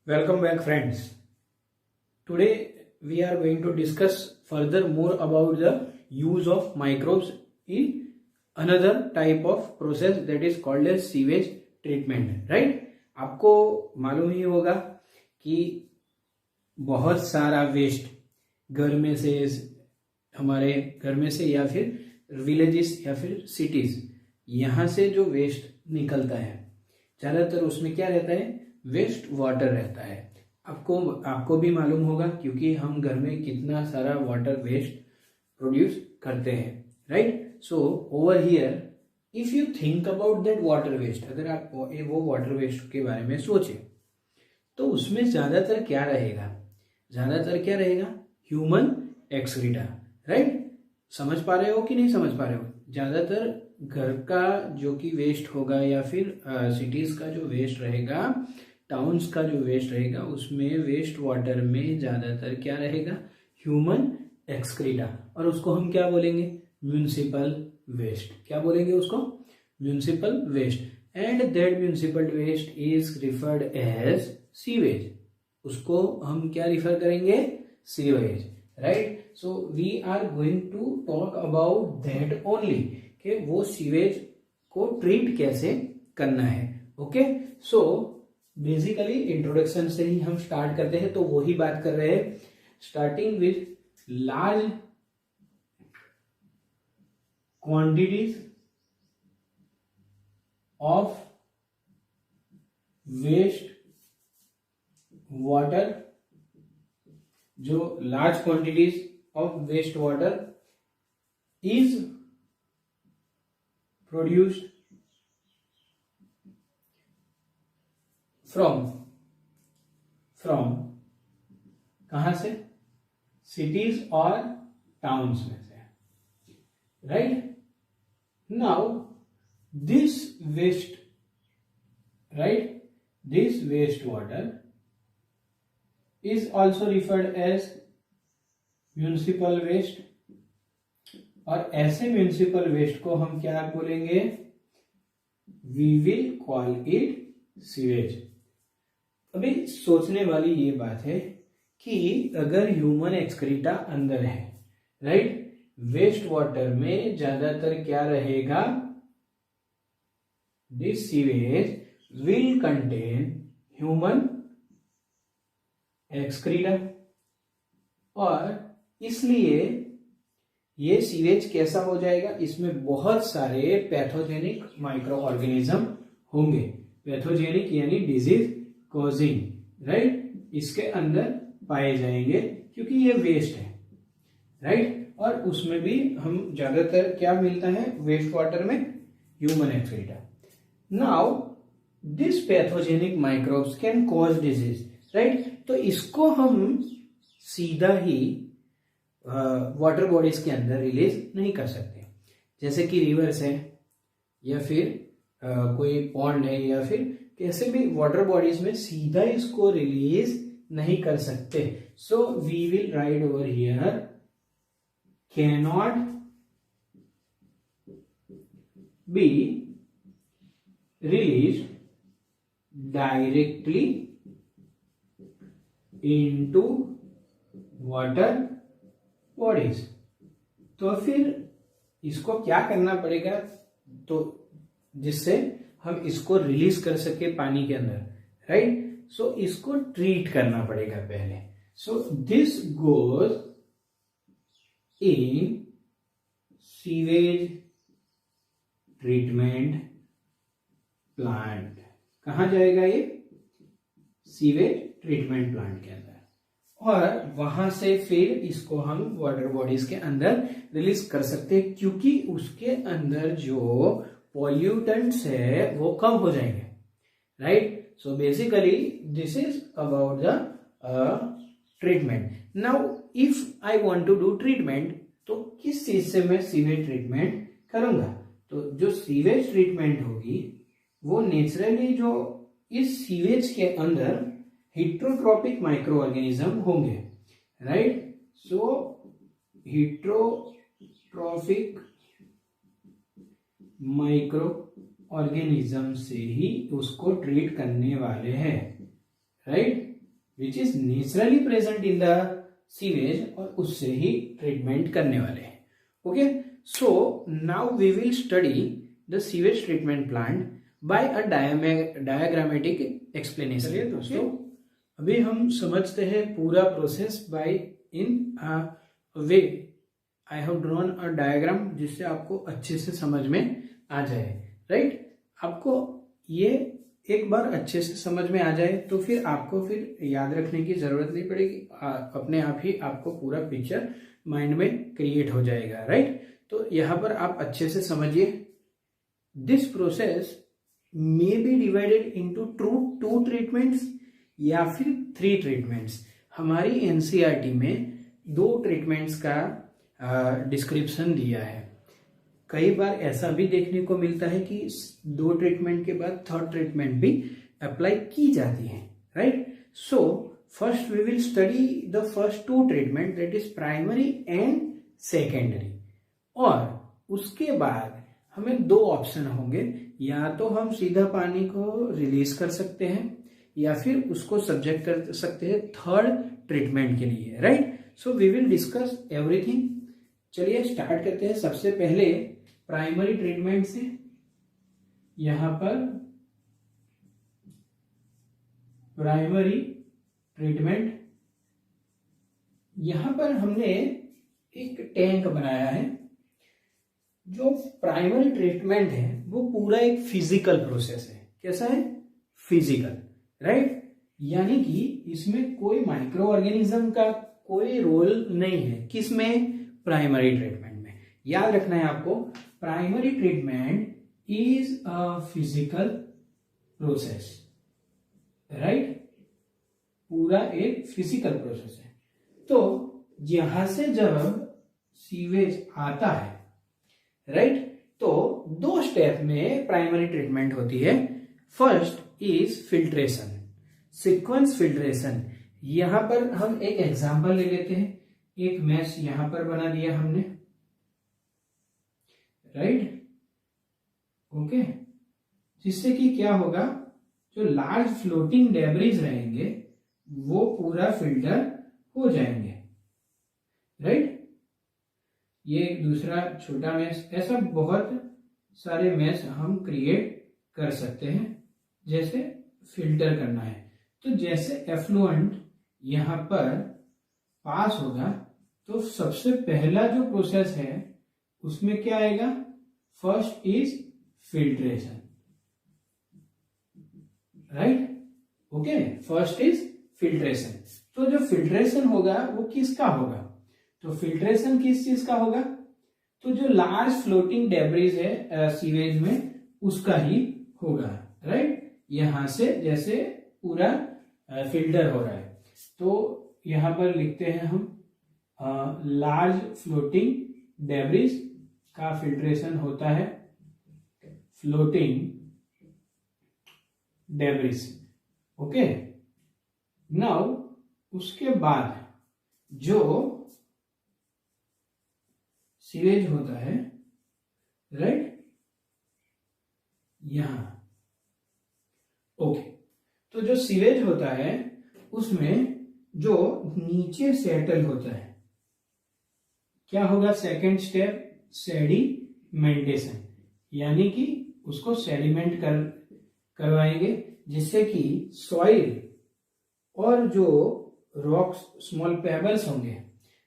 Welcome back, friends. Today we are going to discuss further more about the use of microbes in another type of process that is called as sewage treatment. Right, आपको मालूम ही होगा कि बहुत सारा waste घर में से, हमारे घर में से या फिर विलेजेस या फिर सिटीज, यहाँ से जो वेस्ट निकलता है ज्यादातर उसमें क्या रहता है, वेस्ट वाटर रहता है. आपको भी मालूम होगा क्योंकि हम घर में कितना सारा वाटर वेस्ट प्रोड्यूस करते हैं. Right, so over here if you think about that water waste, अगर आप वो वाटर वेस्ट के बारे में सोचें तो उसमें ज्यादातर क्या रहेगा, ह्यूमन एक्सक्रीटा. राइट, समझ पा रहे हो कि नहीं समझ पा रहे हो? ज्यादातर घर का जो कि वेस्ट होगा या फिर सिटीज का जो वेस्ट रहेगा, टाउन्स का जो वेस्ट रहेगा, उसमें वेस्ट वाटर में ज्यादातर क्या रहेगा, ह्यूमन एक्सक्रीटा. और उसको हम क्या बोलेंगे, म्यूनिसिपल वेस्ट. क्या बोलेंगे उसको? Municipal waste. And that municipal waste is referred as sewage. उसको हम क्या रिफर करेंगे, sewage. Right, so we are going to talk about that only, कि वो सीवेज को ट्रीट कैसे करना है. ओके, सो बेसिकली इंट्रोडक्शन से ही हम स्टार्ट करते हैं. तो वही बात कर रहे हैं, starting with large quantities of waste water. जो large quantities of waste water is produced from कहां से, सिटीज और टाउन्स में से. Right, now this waste water is also referred as municipal waste. और ऐसे म्यूनिसिपल वेस्ट को हम क्या बोलेंगे, we will call it sewage. अभी सोचने वाली ये बात है कि अगर ह्यूमन एक्सक्रीटा अंदर है, राइट, वेस्ट वाटर में ज्यादातर क्या रहेगा, this sewage will contain human excreta. और इसलिए ये सीवेज कैसा हो जाएगा, इसमें बहुत सारे पैथोजेनिक माइक्रो ऑर्गेनिज्म होंगे. पैथोजेनिक यानी डिजीज कॉजिंग. राइट, इसके अंदर पाए जाएंगे क्योंकि ये वेस्ट है. राइट, और उसमें भी हम ज्यादातर क्या मिलता है वेस्ट वाटर में, human excreta. Now this pathogenic microbes can cause disease. Right, तो इसको हम सीधा ही वाटर बॉडीज के अंदर रिलीज नहीं कर सकते. जैसे कि रिवर्स है या फिर कोई पॉन्ड है या फिर कैसे भी वाटर बॉडीज में सीधा इसको रिलीज नहीं कर सकते. So we will write over here, cannot be release directly into water bodies. तो फिर इसको क्या करना पड़ेगा, तो जिससे हम इसको रिलीज कर सके पानी के अंदर. राइट, सो इसको ट्रीट करना पड़ेगा पहले. So this goes in sewage treatment plant. कहां जाएगा ये, सीवेज ट्रीटमेंट प्लांट के अंदर. और वहां से फिर इसको हम वाटर बॉडीज के अंदर रिलीज कर सकते हैं क्योंकि उसके अंदर जो पॉल्यूटेंट्स है वो कम हो जाएंगे. Right, so basically this is about the treatment. Now if I want to do treatment, तो किस चीज से मैं सीवेज ट्रीटमेंट करूंगा, तो जो सीवेज ट्रीटमेंट होगी वो नेचुरली जो इस सीवेज के अंदर हिट्रोट्रॉपिक माइक्रो ऑर्गेनिज्म होंगे. Right, so heterotrophic microorganism से ही उसको ट्रीट करने वाले हैं. Right, which is naturally present in the sewage और उससे ही ट्रीटमेंट करने वाले हैं. Okay, so now we will study the sewage treatment plant by a diagrammatic explanation. चलिए दोस्तों, अभी हम समझते हैं पूरा process by in way. I have drawn a diagram जिससे आपको अच्छे से समझ में आ जाए. राइट, आपको ये एक बार अच्छे से समझ में आ जाए तो फिर आपको फिर याद रखने की जरूरत नहीं पड़ेगी. अपने आप ही आपको पूरा पिक्चर माइंड में क्रिएट हो जाएगा. राइट, तो यहाँ पर आप अच्छे से समझिए. This process may be divided into two treatments या फिर 3 ट्रीटमेंट्स. हमारी एनसीईआरटी में 2 ट्रीटमेंट्स का डिस्क्रिप्शन दिया है. कई बार ऐसा भी देखने को मिलता है कि 2 ट्रीटमेंट के बाद 3rd ट्रीटमेंट भी अप्लाई की जाती है. Right, so first we will study the first 2 treatment, that is primary and secondary. और उसके बाद हमें 2 ऑप्शन होंगे. या तो हम सीधा पानी को रिलीज कर सकते हैं या फिर उसको सब्जेक्ट कर सकते हैं 3rd ट्रीटमेंट के लिए. Right, so we will discuss everything. चलिए स्टार्ट करते हैं. सबसे पहले प्राइमरी ट्रीटमेंट से. यहां पर प्राइमरी ट्रीटमेंट, यहां पर हमने एक टैंक बनाया है. जो प्राइमरी ट्रीटमेंट है वो पूरा एक फिजिकल प्रोसेस है. कैसा है? फिजिकल. राइट, यानी कि इसमें कोई माइक्रो ऑर्गेनिज्म का कोई रोल नहीं है. किसमें? प्राइमरी ट्रीटमेंट में. याद रखना है आपको, primary treatment is a physical process. Right, पूरा एक फिजिकल प्रोसेस है. तो यहां से जब सीवेज आता है, राइट, तो 2 स्टेप में प्राइमरी ट्रीटमेंट होती है. First is filtration, sequence filtration. यहां पर हम एक एग्जांपल ले लेते हैं. एक मैश यहां पर बना दिया हमने. राइट, ओके, जिससे कि क्या होगा, जो लार्ज फ्लोटिंग डेब्रिज रहेंगे वो पूरा फिल्टर हो जाएंगे. राइट, ये दूसरा छोटा मैश. ऐसा बहुत सारे मैश हम क्रिएट कर सकते हैं जैसे फिल्टर करना है. तो जैसे एफ्लुएंट यहां पर पास होगा तो सबसे पहला जो प्रोसेस है उसमें क्या आएगा? First is filtration. Right, okay, first is filtration. तो जो फिल्ट्रेशन होगा वो किसका होगा? तो फिल्ट्रेशन किस चीज का होगा? तो जो लार्ज फ्लोटिंग डेब्रिज है सीवेज में उसका ही होगा. राइट, यहां से जैसे पूरा फिल्टर हो रहा है. तो यहां पर लिखते हैं हम लार्ज फ्लोटिंग डेब्रिज का फिल्ट्रेशन होता है. Floating debris. ओके, नाउ उसके बाद जो सीवेज होता है, राइट, यहां. ओके, तो जो सीवेज होता है उसमें जो नीचे सेटल होता है क्या होगा? सेकेंड स्टेप सेडिमेंटेशन, यानी कि उसको सेडिमेंट करवाएंगे जिससे कि सॉइल और जो रॉक्स स्मॉल पेबल्स होंगे,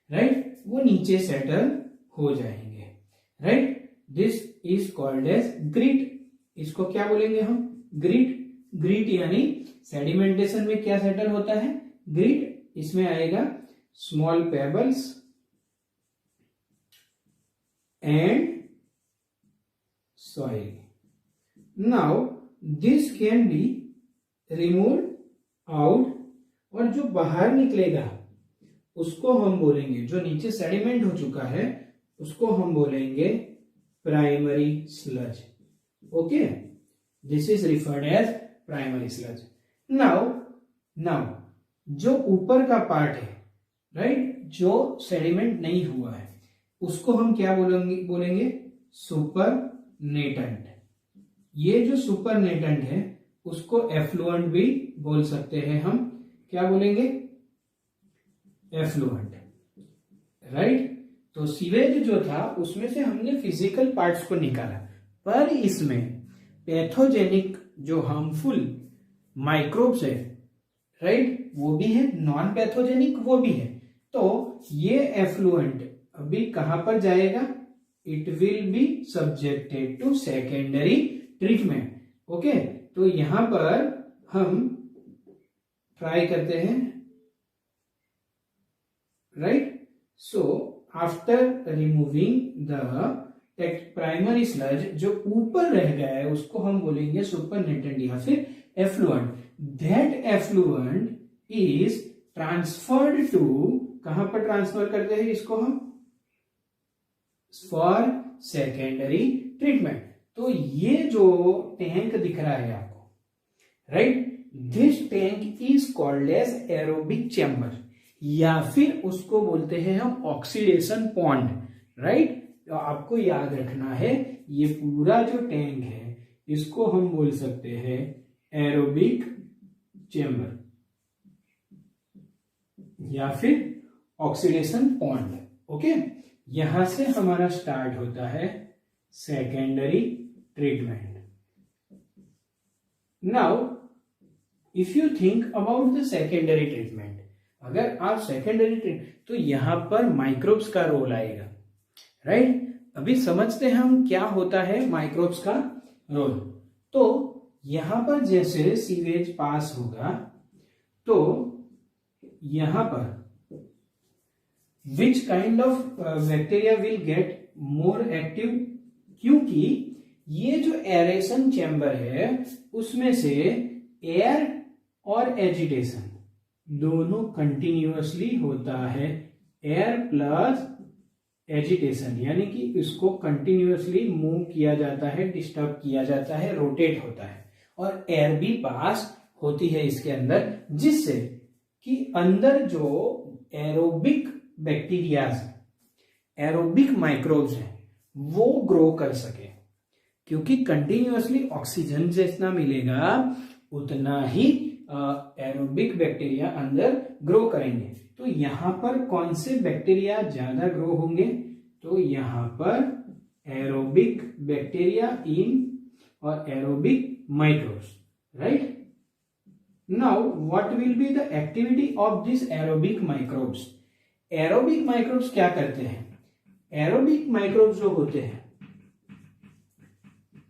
राइट, वो नीचे सेटल हो जाएंगे. Right, this is called as grit. इसको क्या बोलेंगे हम? ग्रिट. ग्रिट यानी सेडिमेंटेशन में क्या सेटल होता है? ग्रिट. इसमें आएगा small pebbles and soil. Now this can be removed out, और जो बाहर निकलेगा उसको हम बोलेंगे, जो नीचे सेडिमेंट हो चुका है उसको हम बोलेंगे primary sludge. Okay, this is referred as primary sludge. Now जो ऊपर का पार्ट है, राइट, जो सेडिमेंट नहीं हुआ है उसको हम क्या बोलेंगे? सुपरनेटेंट. ये जो सुपरनेटेंट है उसको एफ्लुएंट भी बोल सकते हैं हम, क्या बोलेंगे? Effluent, right. तो सीवेज जो था उसमें से हमने फिजिकल पार्ट्स को निकाला, पर इसमें पैथोजेनिक जो हार्मफुल माइक्रोब्स है, राइट, वो भी है, नॉन पैथोजेनिक वो भी है। तो ये एफ्लुएंट अभी कहां पर जाएगा? It will be subjected to secondary treatment. Okay, तो यहां पर हम ट्राई करते हैं, right. So after removing the primary sludge, जो ऊपर रह गया है उसको हम बोलेंगे सुपरनेटेंट या फिर effluent. That effluent is transferred to, कहां पर ट्रांसफर करते हैं इसको हम? For secondary treatment. तो ये जो टैंक दिख रहा है आपको, right, this tank is called as aerobic chamber, या फिर उसको बोलते हैं हम ऑक्सीडेशन पॉन्ड, राइट। तो आपको याद रखना है ये पूरा जो टैंक है इसको हम बोल सकते हैं एरोबिक चैम्बर या फिर ऑक्सीडेशन पॉन्ड। ओके, यहां से हमारा स्टार्ट होता है secondary treatment. Now if you think about the secondary treatment, अगर आप सेकेंडरी ट्रीटमेंट, तो यहां पर माइक्रोब्स का रोल आएगा, राइट। अभी समझते हैं हम क्या होता है माइक्रोब्स का रोल। तो यहां पर जैसे सीवेज पास होगा तो यहां पर which kind of bacteria will get more active, क्योंकि ये जो एरेशन चैम्बर है उसमें से एयर और एजिटेशन दोनों कंटिन्यूअसली होता है। एयर प्लस एजिटेशन, यानी कि इसको कंटिन्यूअसली मूव किया जाता है, डिस्टर्ब किया जाता है, रोटेट होता है, और एयर भी पास होती है इसके अंदर, जिससे कि अंदर जो एरोबिक बैक्टीरियाज, एरोबिक माइक्रोब्स हैं वो ग्रो कर सके, क्योंकि कंटिन्यूअसली ऑक्सीजन जितना मिलेगा उतना ही एरोबिक बैक्टीरिया अंदर ग्रो करेंगे। तो यहां पर कौन से बैक्टीरिया ज्यादा ग्रो होंगे? तो यहां पर एरोबिक बैक्टीरिया इन और aerobic microbes, right. Now what will be the activity of this aerobic microbes? Aerobic microbes क्या करते हैं? एरोबिक माइक्रोब्स जो होते हैं,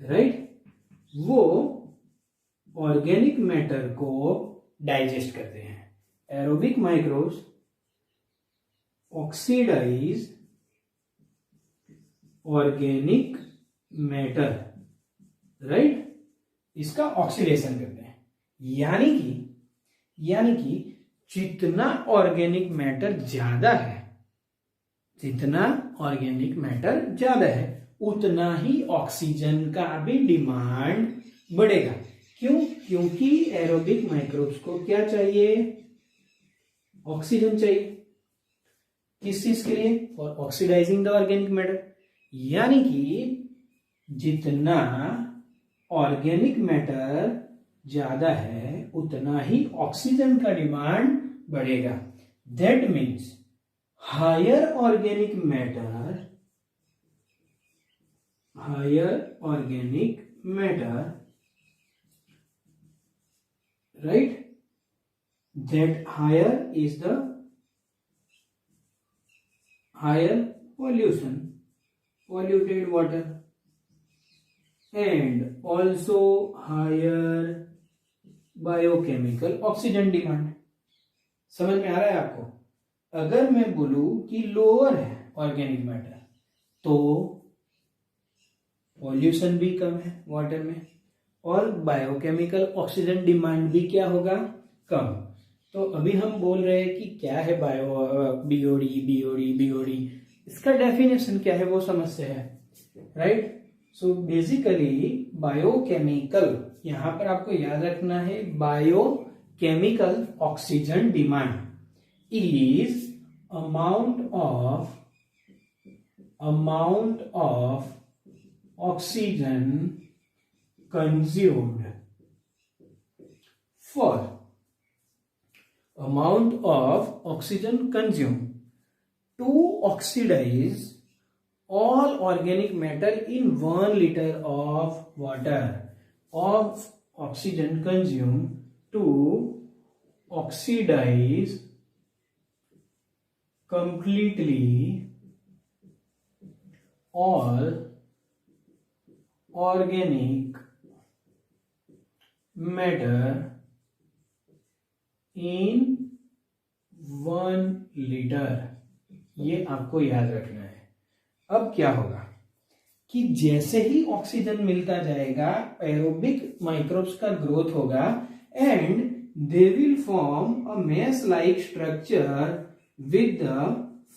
राइट, वो ऑर्गेनिक मैटर को डाइजेस्ट करते हैं। Aerobic microbes oxidise organic matter, right, इसका ऑक्सीडेशन करते हैं। यानी कि जितना ऑर्गेनिक मैटर ज्यादा है, जितना ऑर्गेनिक मैटर ज्यादा है उतना ही ऑक्सीजन का भी डिमांड बढ़ेगा। क्यों? क्योंकि एरोबिक माइक्रोब्स को क्या चाहिए? ऑक्सीजन चाहिए। किस चीज के लिए? For oxidising the organic matter. यानी कि जितना ऑर्गेनिक मैटर ज्यादा है उतना ही ऑक्सीजन का डिमांड बढ़ेगा। That means higher organic matter, right, that higher is the higher polluted water and also higher biochemical oxygen demand. समझ में आ रहा है आपको? अगर मैं बोलूं कि लोअर है ऑर्गेनिक मैटर तो पॉल्यूशन भी कम है वाटर में, और बायोकेमिकल ऑक्सीजन डिमांड भी क्या होगा? कम। तो अभी हम बोल रहे हैं कि क्या है बीओडी, इसका डेफिनेशन क्या है वो समझते हैं, राइट। सो बेसिकली बायोकेमिकल, यहां पर आपको याद रखना है, biochemical oxygen demand is amount of oxygen consumed for amount of oxygen consumed to oxidize all organic matter in 1 liter of water. Of oxygen consumed to oxidize completely all organic matter in 1 liter. ये आपको याद रखना है. अब क्या होगा कि जैसे ही ऑक्सीजन मिलता जाएगा एरोबिक माइक्रोब्स का ग्रोथ होगा and they will form a mess like structure with the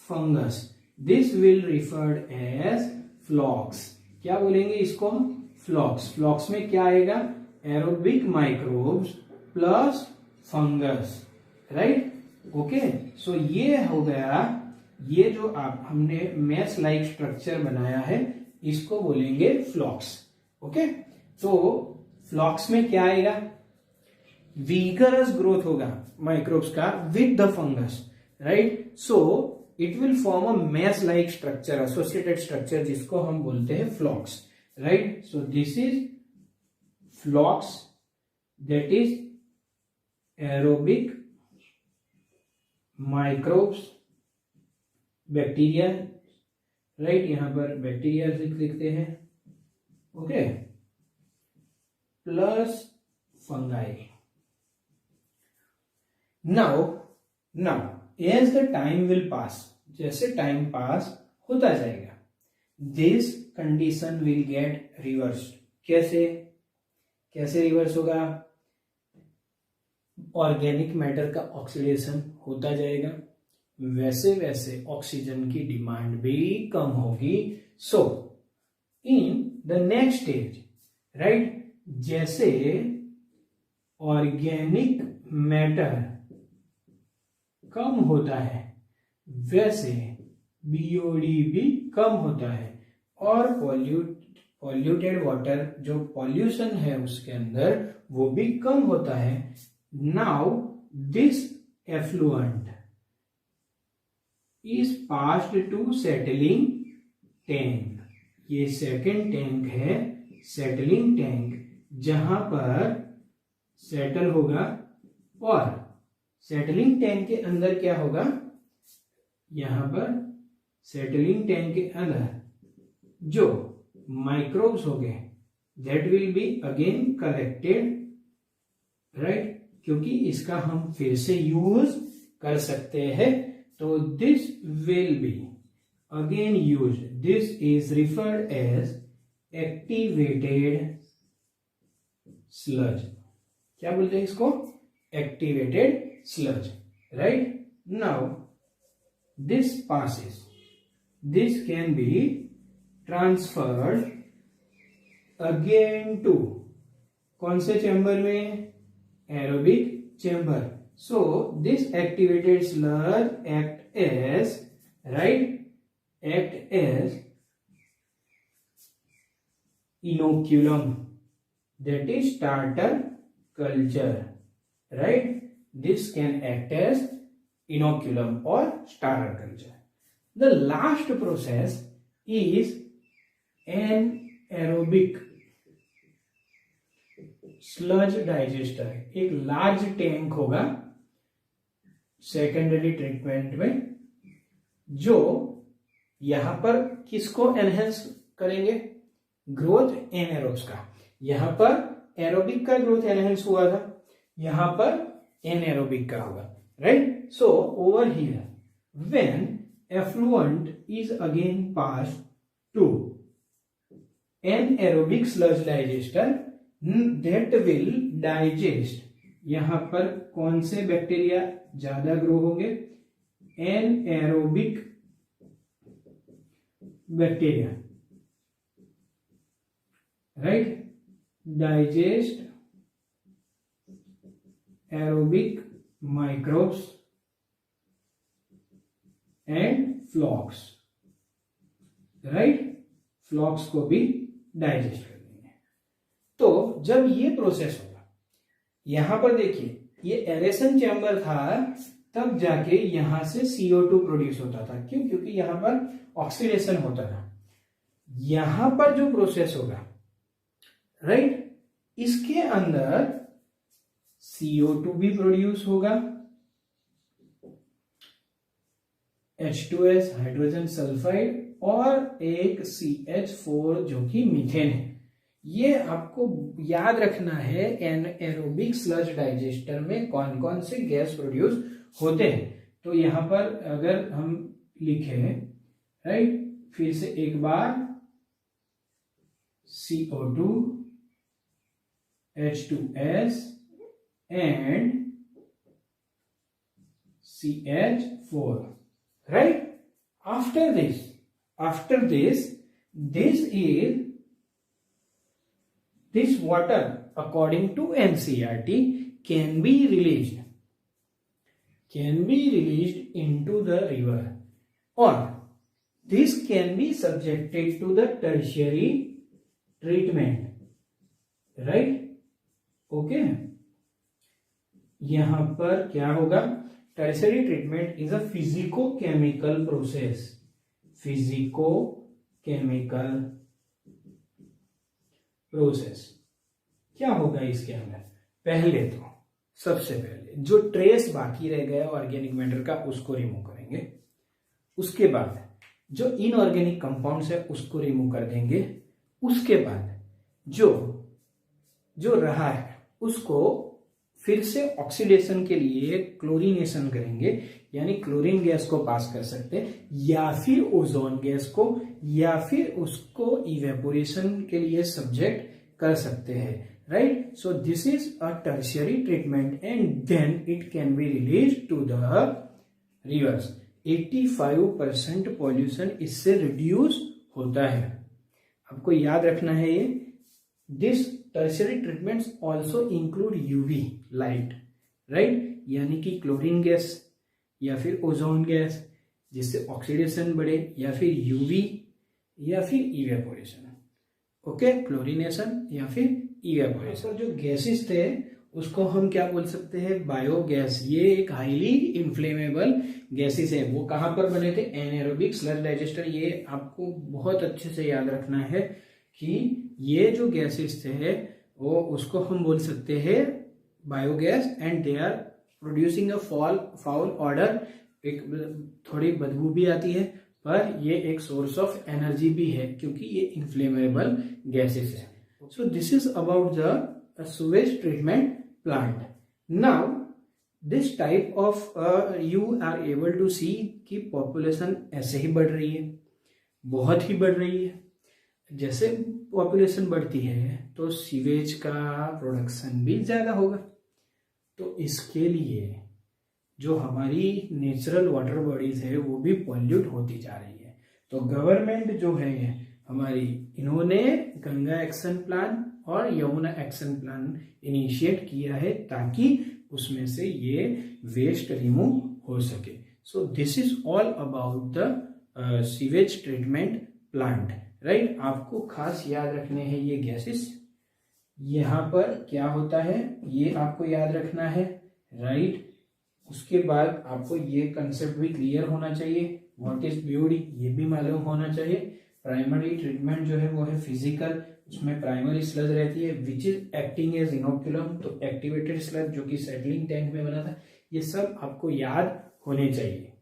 fungus. This will referred as flocks. क्या बोलेंगे इसको हम? फ्लॉक्स. फ्लॉक्स में क्या आएगा? Aerobic microbes plus fungus. Right. Okay. So ये हो गया. ये जो आप हमने मेस लाइक स्ट्रक्चर बनाया है इसको बोलेंगे फ्लॉक्स. ओके. तो फ्लॉक्स में क्या आएगा? विगरस ग्रोथ होगा माइक्रोब्स का with the fungus. Right. So it will form a mess like structure, associated structure, जिसको हम बोलते हैं flocks. Right. So this is flocks, that is aerobic microbes, bacteria. Right. यहां पर बैक्टीरिया लिखते हैं. Okay. Plus fungi. Now as the time will pass, जैसे time pass होता जाएगा this condition will get reverse. कैसे रिवर्स होगा? ऑर्गेनिक मैटर का ऑक्सीडेशन होता जाएगा, वैसे वैसे ऑक्सीजन की डिमांड भी कम होगी. So in the next stage, right, जैसे ऑर्गेनिक मैटर कम होता है वैसे बीओडी भी कम होता है और पॉल्यूटेड वाटर, जो पॉल्यूशन है उसके अंदर, वो भी कम होता है. Now this effluent is passed to settling tank. ये सेकंड टैंक है, सेटलिंग टैंक, जहां पर सेटल होगा. और सेटलिंग टैंक के अंदर क्या होगा? यहां पर सेटलिंग टैंक के अंदर जो माइक्रोब्स हो गए that will be again collected. Right. क्योंकि इसका हम फिर से यूज कर सकते हैं. तो this will be again use. This is referred as activated sludge. क्या बोलते हैं इसको? Activated sludge. Right. Now this passes. This can be transferred again to कौन से चैम्बर में? Aerobic chamber. So this activated sludge act as inoculum, that is starter culture. Right. This can act as inoculum or starter culture. The last process is anaerobic sludge digester. एक large tank होगा secondary treatment में, जो यहां पर किसको enhance करेंगे? Growth anaerobes का. यहां पर एरोबिक का ग्रोथ एनहेंस हुआ था, यहां पर anaerobic का होगा. Right. So over here when effluent is again passed to anaerobic sludge digester, that will digest. यहां पर कौन से बैक्टीरिया ज्यादा ग्रो होंगे? anaerobic bacteria. Right. Digest aerobic microbes and flocks. Right. Flocks को भी डाइजेस्ट कर देंगे. तो जब ये प्रोसेस होगा, यहां पर देखिए ये एरेशन चैम्बर था तब जाके यहां से CO2 प्रोड्यूस होता था। क्यों? क्योंकि यहां पर ऑक्सीडेशन होता था। यहां पर जो प्रोसेस होगा, राइट, इसके अंदर CO2 भी प्रोड्यूस होगा, H2S हाइड्रोजन सल्फाइड और एक CH4 जो कि मीथेन है। ये आपको याद रखना है एनाएरोबिक स्लज डाइजेस्टर में कौन कौन से गैस प्रोड्यूस होते हैं। तो यहां पर अगर हम लिखें, राइट, फिर से एक बार CO2, H2S and CH4, right? After this, this water, according to NCERT, can be released into the river, or this can be subjected to the tertiary treatment, right? Okay, यहां पर क्या होगा? Tertiary treatment is a physico-chemical process. Physico-chemical process क्या होगा इसके अंदर? पहले तो सबसे पहले जो ट्रेस बाकी रह गया ऑर्गेनिक मैटर का उसको रिमूव करेंगे। उसके बाद जो इनऑर्गेनिक कंपाउंड्स है उसको रिमूव कर देंगे। उसके बाद जो रहा है उसको फिर से ऑक्सीडेशन के लिए क्लोरीनेशन करेंगे, यानी क्लोरीन गैस को पास कर सकते हैं, या फिर ओजोन गैस को, या फिर उसको इवेपोरेशन के लिए सब्जेक्ट कर सकते हैं, right? So this is a tertiary treatment and then it can be release to the rivers. 85% pollution इससे रिड्यूस होता है। आपको याद रखना है ये। This tertiary treatments also include UV light, right, यानी कि क्लोरीन गैस या फिर ओजोन गैस जिससे ऑक्सीडेशन बढ़े, या फिर यूवी या फिर इवेपोरेशन। ओके, क्लोरीनेशन या फिर इवेपोरेशन। जो गैसेस थे उसको हम क्या बोल सकते हैं? बायोगैस। ये एक हाईली इन्फ्लेमेबल गैसेस है। वो कहां पर बने थे? एनाएरोबिक स्लज डाइजेस्टर। ये आपको बहुत अच्छे से याद रखना है कि ये जो गैसेस थे वो उसको हम बोल सकते हैं biogas, and they are producing a foul order. एक थोड़ी बदबू भी आती है, पर ये एक सोर्स ऑफ एनर्जी भी है क्योंकि ये इन्फ्लेमेबल गैसेस है। So this is about the sewage treatment plant. Now this type of you are able to see कि पॉपुलेशन ऐसे ही बढ़ रही है, बहुत ही बढ़ रही है। जैसे पॉपुलेशन बढ़ती है तो सीवेज का प्रोडक्शन भी ज्यादा होगा। तो इसके लिए जो हमारी नेचुरल वाटर बॉडीज है वो भी पॉल्यूट होती जा रही है। तो गवर्नमेंट जो है हमारी, इन्होंने गंगा एक्शन प्लान और यमुना एक्शन प्लान इनिशिएट किया है ताकि उसमें से ये वेस्ट रिमूव हो सके। सो this is all about the sewage treatment plant, right? आपको खास याद रखने हैं ये गैसेस। यहां पर क्या होता है ये आपको याद रखना है, राइट? उसके बाद आपको ये कंसेप्ट भी क्लियर होना चाहिए। व्हाट इज BOD ये भी मालूम होना चाहिए। प्राइमरी ट्रीटमेंट जो है वो है फिजिकल, उसमें प्राइमरी स्लज रहती है विच इज एक्टिंग एज इनोक्युलम। तो एक्टिवेटेड स्लज जो कि सेटलिंग टैंक में बना था, ये सब आपको याद होने चाहिए।